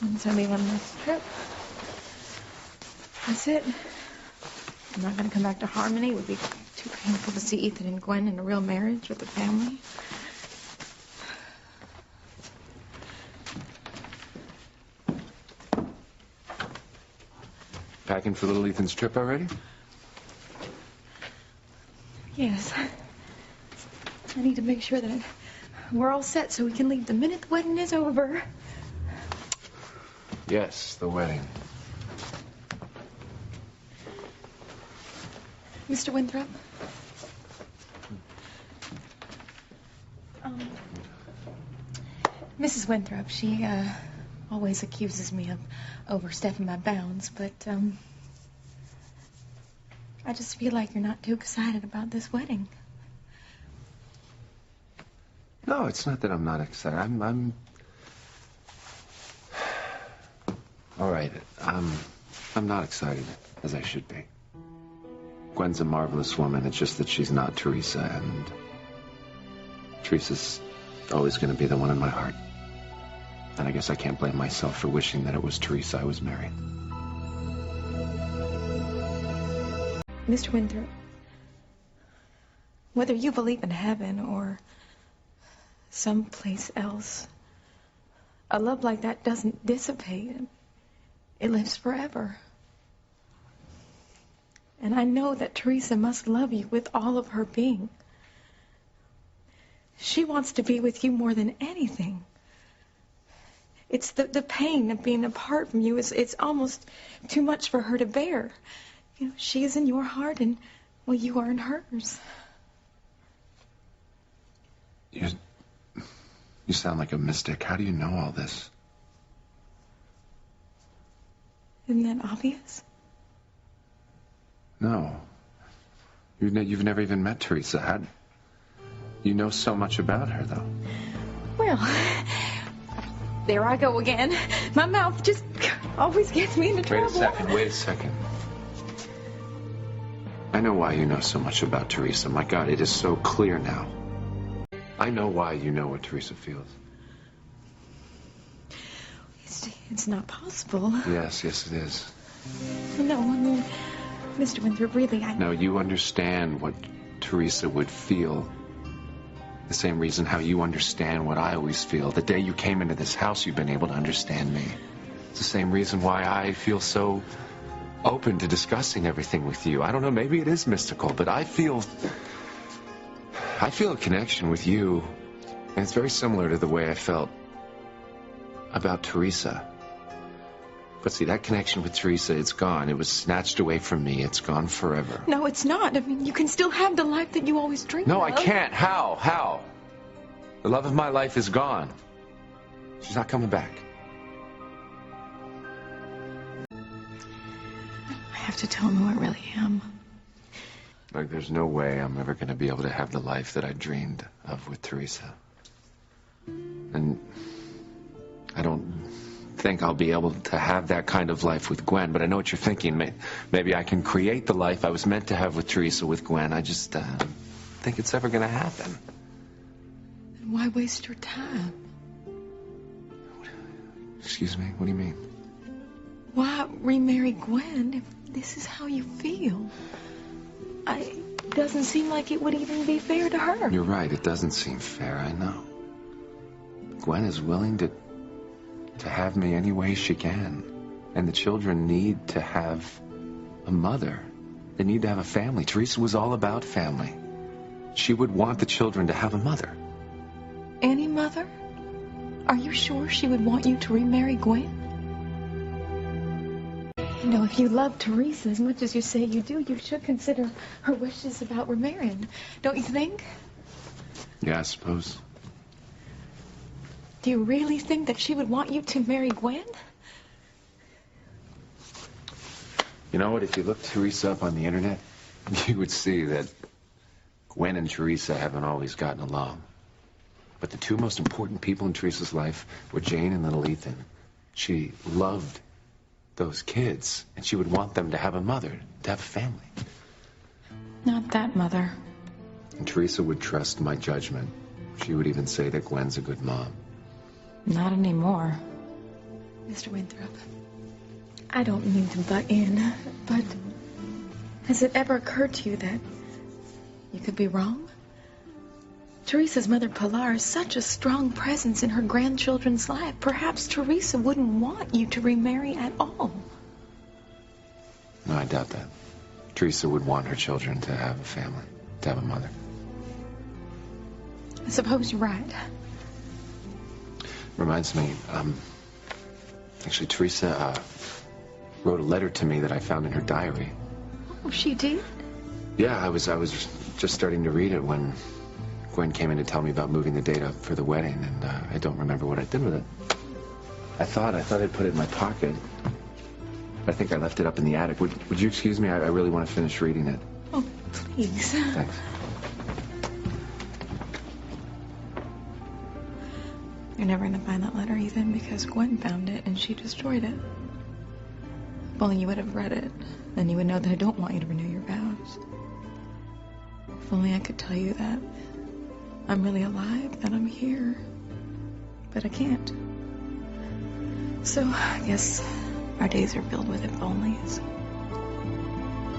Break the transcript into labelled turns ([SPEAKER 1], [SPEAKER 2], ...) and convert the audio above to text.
[SPEAKER 1] Once I leave on this trip, that's it. I'm not going to come back to Harmony. It would be too painful to see Ethan and Gwen in a real marriage with a family.
[SPEAKER 2] Packing for little Ethan's trip already?
[SPEAKER 1] Yes. I need to make sure that we're all set so we can leave the minute the wedding is over.
[SPEAKER 2] Yes, the wedding.
[SPEAKER 1] Mr. Winthrop? Mrs. Winthrop, she always accuses me of overstepping my bounds, but I just feel like you're not too excited about this wedding.
[SPEAKER 2] No, it's not that I'm not excited. I'm all right. I'm not excited as I should be. Gwen's a marvelous woman. It's just that she's not Theresa, and Theresa's always going to be the one in my heart. And I guess I can't blame myself for wishing that it was Theresa I was marrying.
[SPEAKER 1] Mr. Winthrop, whether you believe in heaven or someplace else, a love like that doesn't dissipate. It lives forever. And I know that Theresa must love you with all of her being. She wants to be with you more than anything. It's the pain of being apart from you. It's almost too much for her to bear. You know, she is in your heart and, well, you are in hers.
[SPEAKER 2] You sound like a mystic. How do you know all this?
[SPEAKER 1] Isn't that obvious?
[SPEAKER 2] No. You've never even met Theresa. You know so much about her, though.
[SPEAKER 1] Well, there I go again. My mouth just always gets me into trouble.
[SPEAKER 2] Wait a second. I know why you know so much about Theresa. My God, it is so clear now. I know why you know what Theresa feels.
[SPEAKER 1] It's not possible.
[SPEAKER 2] Yes, it is.
[SPEAKER 1] No, I mean, Mr. Winthrop, really,
[SPEAKER 2] No, you understand what Theresa would feel. The same reason how you understand what I always feel. The day you came into this house, you've been able to understand me. It's the same reason why I feel so open to discussing everything with you. I don't know, maybe it is mystical, but I feel a connection with you, and it's very similar to the way I felt about Theresa. But see, that connection with Theresa, it's gone. It was snatched away from me. It's gone forever.
[SPEAKER 1] No, it's not. I mean, you can still have the life that you always dreamed of.
[SPEAKER 2] No, I can't. How? The love of my life is gone. She's not coming back.
[SPEAKER 1] I have to tell him who I really am.
[SPEAKER 2] Like, there's no way I'm ever going to be able to have the life that I dreamed of with Theresa. And I don't think I'll be able to have that kind of life with Gwen, but I know what you're thinking. Maybe I can create the life I was meant to have with Theresa with Gwen. I just think it's ever going to happen.
[SPEAKER 1] Then why waste your time?
[SPEAKER 2] Excuse me? What do you mean?
[SPEAKER 1] Why remarry Gwen if this is how you feel? It doesn't seem like it would even be fair to her.
[SPEAKER 2] You're right. It doesn't seem fair. I know. Gwen is willing to have me any way she can. And the children need to have a mother. They need to have a family. Theresa was all about family. She would want the children to have a mother.
[SPEAKER 1] Any mother? Are you sure she would want you to remarry Gwen? You know, if you love Theresa as much as you say you do, you should consider her wishes about remarrying. Don't you think?
[SPEAKER 2] Yeah, I suppose.
[SPEAKER 1] Do you really think that she would want you to marry Gwen?
[SPEAKER 2] You know what? If you look Theresa up on the internet, you would see that Gwen and Theresa haven't always gotten along. But the two most important people in Theresa's life were Jane and little Ethan. She loved those kids, and she would want them to have a mother, to have a family.
[SPEAKER 1] Not that mother.
[SPEAKER 2] And Theresa would trust my judgment. She would even say that Gwen's a good mom.
[SPEAKER 1] Not anymore. Mr. Winthrop, I don't mean to butt in, but has it ever occurred to you that you could be wrong? Theresa's mother, Pilar, is such a strong presence in her grandchildren's life. Perhaps Theresa wouldn't want you to remarry at all.
[SPEAKER 2] No, I doubt that. Theresa would want her children to have a family, to have a mother.
[SPEAKER 1] I suppose you're right.
[SPEAKER 2] Reminds me, actually, Theresa wrote a letter to me that I found in her diary.
[SPEAKER 1] Oh, she did?
[SPEAKER 2] Yeah, I was just starting to read it when Gwen came in to tell me about moving the date up for the wedding, and I don't remember what I did with it. I thought I'd put it in my pocket. I think I left it up in the attic. Would you excuse me? I really want to finish reading it.
[SPEAKER 1] Oh, please.
[SPEAKER 2] Thanks.
[SPEAKER 1] You're never going to find that letter, Ethan, because Gwen found it and she destroyed it. If only you would have read it, then you would know that I don't want you to renew your vows. If only I could tell you that I'm really alive, that I'm here. But I can't. So I guess our days are filled with if-onlys.